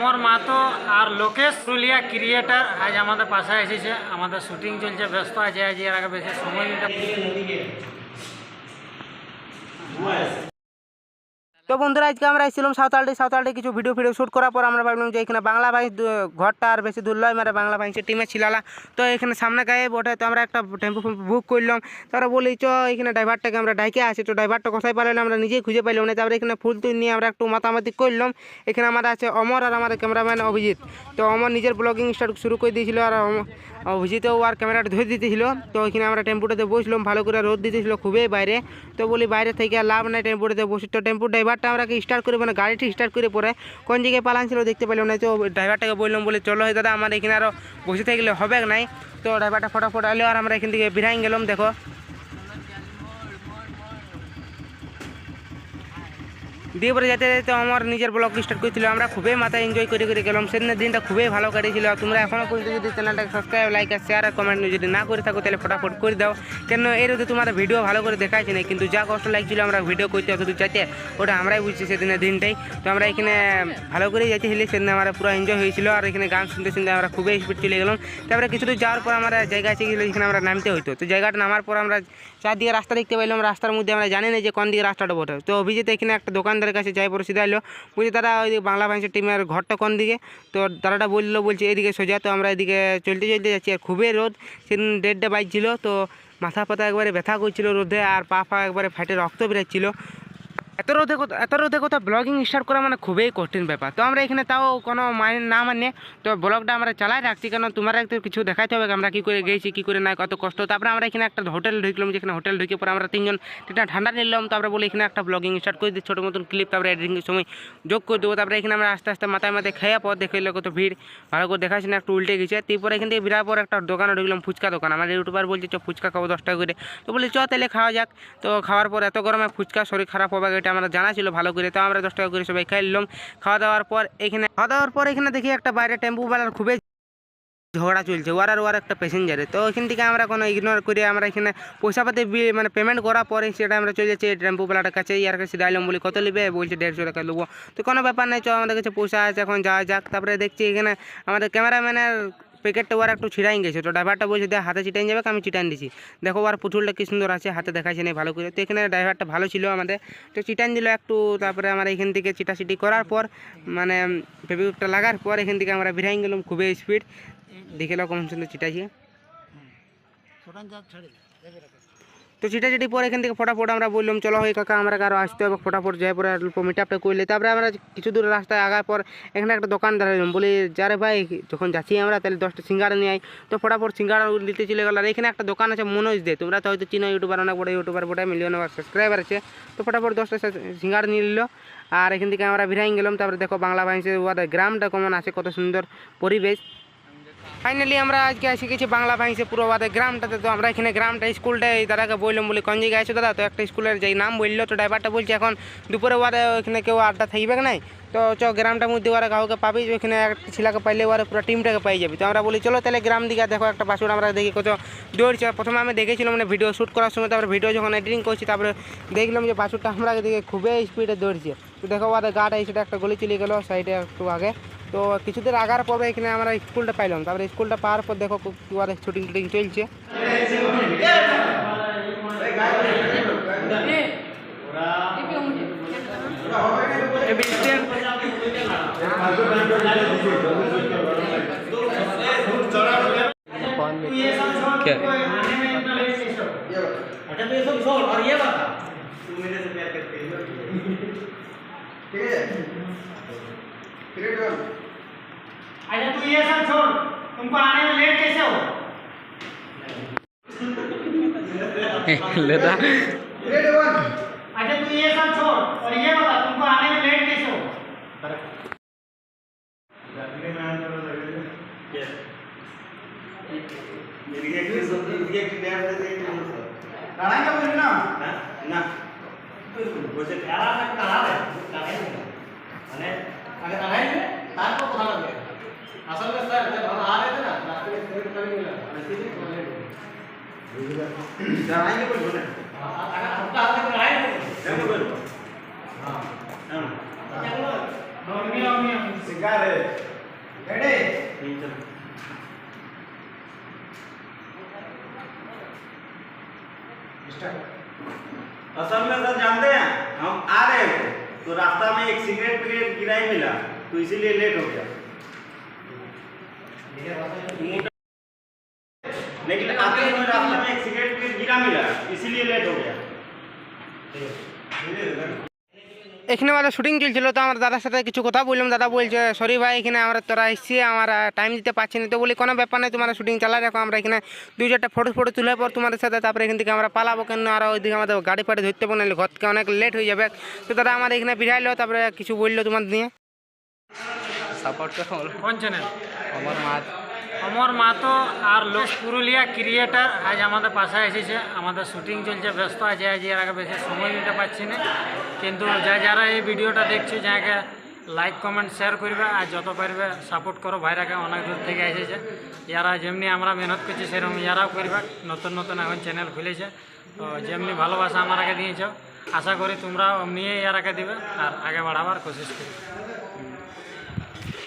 অমর মাহাতো আর Lokesh Purulia creator আজ আমাদের পাশে এসেছে। আমাদের শুটিং চলছে, ব্যস্ত আছে আজ, এর আগে বেশি সময় দিতে। তো বন্ধুরা আজকে আমরা এসেছিলাম সাঁওতালডি কিছু ভিডিও শ্যুট করার পর আমরা ভাবলাম যে এখানে বাংলা ভাই ঘরটা আর বেশি দূর নয়, মানে বাংলা ভাইসের টিমে ছিলালা। তো এখানে সামনে গায়ে বটে, তো আমরা একটা টেম্পো বুক করলাম। তারা বলি চ এখানে ড্রাইভারটাকে আমরা ডাইকে আসি। তো ড্রাইভারটা কোথায় পাইলাম আমরা নিজেই খুঁজে পাইলাম না। তারপরে এখানে ফুল তুল নিয়ে আমরা একটু মাতামাতি করলাম। এখানে আমার আছে অমর আর আমাদের ক্যামেরাম্যান অভিজিৎ। তো অমর নিজের ব্লগিং স্টার্ট শুরু করে দিয়েছিল আর অভিজিতেও আর ক্যামেরাটা ধরে দিতেছিল। তো এখানে আমরা টেম্পুটাতে বসলাম, ভালো করে রোদ দিতেছিল খুবই বাইরে। তো বলি বাইরে থেকে আর লাভ নাই, টেম্পুটাতে বসি। তো টেম্পুর ড্রাইভারটা আমরা স্টার্ট করে, মানে গাড়িটি স্টার্ট করে পরে কোন জায়গায় পালান ছিল দেখতে পেলাম না। তো ড্রাইভারটাকে বললাম, বলে চলো হয় দাদা, আমার এখানে আরও বসে থাকলে হবে নাই। তো ড্রাইভারটা ফটাফট এলো আর আমরা এখান থেকে বেরাই গেলাম। দেখো দিয়ে পরে যেতে যেতে আমার নিজের ব্লগ স্টার্ট করেছিল। আমরা খুবই মাথায় এনজয় করে গেলাম। সেদিনের দিনটা খুবই ভালো কাটিয়েছিল। তোমরা এখনও পর্যন্ত যদি চ্যানেলটাকে সাবস্ক্রাইব, লাইক আর শেয়ার আর কমেন্ট যদি না করে থাকো তাহলে ফটাফট করে দাও। কেন এর মধ্যে তোমাদের ভিডিও ভালো করে দেখাচ্ছি না, কিন্তু যা কষ্ট লাগছিল আমরা ভিডিও করতে অতদূর চাইতে, ওটা আমরাই বুঝছি সেদিনের দিনটাই। তো আমরা এখানে ভালো করেই যাচ্ছিলি, সেদিন আমরা পুরো এনজয় হয়েছিল। আর এখানে গান শুনতে শুনতে আমরা খুবই স্পিড চলে গেলাম। তারপরে কিছু দূর যাওয়ার পর আমরা জায়গা আছে গেছিলো যেখানে আমরা নামতে হইতো। তো জায়গাটা নামার পর আমরা চারদিকে রাস্তা দেখতে পাইলাম। রাস্তার মধ্যে আমরা জানি না যে কোন দিকে রাস্তাটা বটে। তো অভিজিৎ এখানে একটা দোকানদারের কাছে যাই পরে সিধা এলো, বুঝি তারা ওই বাংলা ভাইসের টিমের ঘরটা কোন দিকে। তো তারাটা বলছে এইদিকে সোজা। তো আমরা এদিকে চলতে যাচ্ছি আর খুবই রোদ। সেদিন 1:30 বাজছিল। তো মাথা পাতা একবারে ব্যথা করছিল রোদে, আর পা একবারে ফাটে রক্ত বেরোচ্ছিল। এত রোদে কোথাও ব্লগিং স্টার্ট করা মানে খুবই কঠিন ব্যাপার। তো আমরা এখানে তাও কোনো না মানে তো ব্লগটা আমরা চালাই রাখছি, কারণ তোমরা একটু কিছু দেখাতে হবে আমরা কী করে গেছি, কী করে নাই, কত কষ্ট। তারপরে আমরা এখানে একটা হোটেল ঢুকলাম, যেখানে হোটেল ঢুকে পরে আমরা 3জন একটা ঠান্ডা নিলাম। তারপরে বলে এখানে একটা ব্লগিং স্টার্ট করে দিই, ছোটো মতন ক্লিপ, তারপরে এডিটিংয়ের সময় যোগ করে দেবো। তারপরে এখানে আমরা আস্তে আস্তে মাথায় খেয়ে পর দেখে কত ভিড়, ভালো করে দেখাচ্ছি না, একটু উল্টে গেছে। তারপরে এখান থেকে বিরাট পর একটা দোকানে ঢুকলাম, ফুচকা দোকান। আমার ইউটিউবার বলছে চ ফুচকা খাবো 10 টাকা করে। তো বলি চ তাহলে খাওয়া যাক। তো খাওয়ার পর এত গরমে ফুচকা শরীর খারাপ হবে এটা আমরা জানা ছিল ভালো করে। তো আমরা 10 টাকা করে সবাই খাই নিলাম। খাওয়া দাওয়ার পর এখানে দেখি একটা বাইরে টেম্পুওয়ালার খুবই ঝগড়া চলছে, ওর একটা প্যাসেঞ্জারে। তো এখান থেকে আমরা কোনো ইগনোর করে আমরা এখানে পয়সা পাতি মানে পেমেন্ট করার পরে সেটা আমরা চলে যাচ্ছি টেম্পুওয়ালাটার কাছে। ইয়ার কাছে দাঁড়ালাম, বলি কত নেবে, বলছে 150 টাকা নেবো। তো কোনো ব্যাপার নাই, চ আমাদের কাছে পয়সা আছে, এখন যাওয়া যাক। তারপরে দেখছি এখানে আমাদের ক্যামেরাম্যানের প্যাকেটটা ওর একটু ছিটাই গেছে। তো ড্রাইভারটা বলছে দেখ হাতে চিটাই যাবে, আমি চিটান দিছি। দেখো ওর পুতুলটা কি সুন্দর আছে, হাতে দেখাচ্ছে না ভালো করে। তো এখানে ড্রাইভারটা ভালো ছিল আমাদের, তো চিটান দিল একটু। তারপরে আমরা এখান থেকে চিটাচিটি করার পর মানে ফেবিকুইকটা লাগার পর এখান থেকে আমরা বেরিয়ে গেলাম খুবই স্পিড। দেখে লো কম সুন্দর চিটাইছে। তো চিটাচিটি পরে এখান থেকে ফটাফট আমরা বললাম চলো হয় কাকা আমরা কারো আসতে হবে, ফটাফট যাই পরে মিট আপটা করলে। তারপরে আমরা কিছু দূর রাস্তায় আগার পর এখানে একটা দোকান দাঁড়ালাম, বলি যারে ভাই যখন যাচ্ছি আমরা তাহলে 10টা সিঙ্গাড়া নিয়ে আই। তো ফটাফট সিঙ্গাড়া দিতে চলে গেল। আর এখানে একটা দোকান আছে মনোজ দে, তোমরা তো হয়তো চিনো, ইউটিউবার অনেক বড় ইউটিউবার বটে, মিলিয়ন সাবস্ক্রাইবার আছে। তো ফটাফট 10টা সিঙ্গাড়া নিয়ে নিল। আর এখান থেকে আমরা বেরিয়ে গেলাম। তারপরে দেখো বাংলা ভাইসের গ্রামটা কেমন আছে, কত সুন্দর পরিবেশ। ফাইনালি আমরা আজকে এসে গেছি বাংলা ভাইসে পুরো ওদের গ্রামটাতে। তো আমরা এখানে গ্রামটা স্কুলটাই দাদাকে বললাম, বলি কোন জায়গায় আছো দাদা। তো একটা স্কুলের যেই নাম বললো। তো ড্রাইভারটা বলছে এখন দুপুরে ওরা ওখানে কেউ আড্ডা থাকবে নাই। তো চ গ্রামটার মধ্যে ওরা কাউকে পাবি, ওইখানে একটা ছেলেকে পাইলে ওরা পুরো টিমটাকে পাই যাবি। তো আমরা বলি চলো তাহলে গ্রাম দিকে। দেখো একটা বাছুর আমরা দেখি কত দৌড়ছে। প্রথমে আমি দেখেছিলাম মানে ভিডিও শ্যুট করার সময়, তারপরে ভিডিও যখন এডিটিং করছি তারপরে দেখলাম যে বাছুরটা আমরা দেখে খুবই স্পিডে দৌড়ছে। তো দেখো ওদের গাটা সেটা একটা গলি চলে গেলো সাইডে একটু আগে। তো কিছুদিন আগার পর এখানে আমরা স্কুলটা পাইলাম। তারপরে স্কুলটা পাওয়ার পর দেখো ওদের শুটিং টুটিং চলছে। अच्छा तू ये सब छोड़, तुमको आने में लेट कैसे हो? लेदा अच्छा तू ये सब छोड़ और ये बता तुमको आने में लेट कैसे हो? लड़ाई बोल ना ना वैसे प्यारा ना करा है अने अगर लड़ाई में तार को पता लगे असल में सर जब हम आ रहे थे ना रास्ते में स्टेट कर मिला ऐसे ही बोले लड़ाई में कोई बोले अगर हमका आते तो लड़ाई में बोलो हां हां चलो नॉर्मल सिखा रहे रेडी असल में सर जानते हैं हम आ रहे थे तो रास्ता में एक सिगरेट विगरेट गिरा ही मिला तो इसीलिए लेट हो गया लेकिन आते समय रास्ते में एक सिगरेट विगरेट गिरा मिला इसीलिए लेट हो गया এখানে আমাদের শুটিং চলছিল তো আমার দাদার সাথে কিছু কথা বললাম দাদা বলছে সরি ভাই এখানে আমরা তোরা এসছি আমরা টাইম দিতে পারছি না তো বলি কোনো ব্যাপার নেই তোমার শুটিং চালাই রাখো আমরা এখানে 2-4টা ফটো তোলার পর তোমাদের সাথে তারপরে এখান থেকে আমরা পালাবো কেন আর ওইদিকে আমাদের গাড়ি ফাড়ি ধরতে পারবো না ঘর থেকে অনেক লেট হয়ে যাবে তো দাদা আমাদের এখানে বিড়াইলো তারপরে কিছু বললো তোমার নিয়ে সাপোর্ট কোন চ্যানেল আমার মা অমর মাতো আর লোক পুরুলিয়া ক্রিয়েটার আজ আমাদের পাশে এসেছে আমাদের শুটিং চলছে ব্যস্ত আছে আজ এর আগে বেশি সময় দিতে পারছি না কিন্তু যারা এই ভিডিওটা দেখছে যাকে লাইক কমেন্ট শেয়ার করবে আর যত পারবে সাপোর্ট করো ভাইরাকে অনেক দূর থেকে এসেছে যারা যেমনি আমরা মেহনত করছি সেরকম যারাও করবে নতুন নতুন এখন চ্যানেল খুলেছে তো যেমনি ভালোবাসা আমাকে দিয়েছ আশা করি তোমরাও নিয়ে ইয়ারাকে দিবে আর আগে বাড়াবার কোশিশ করবে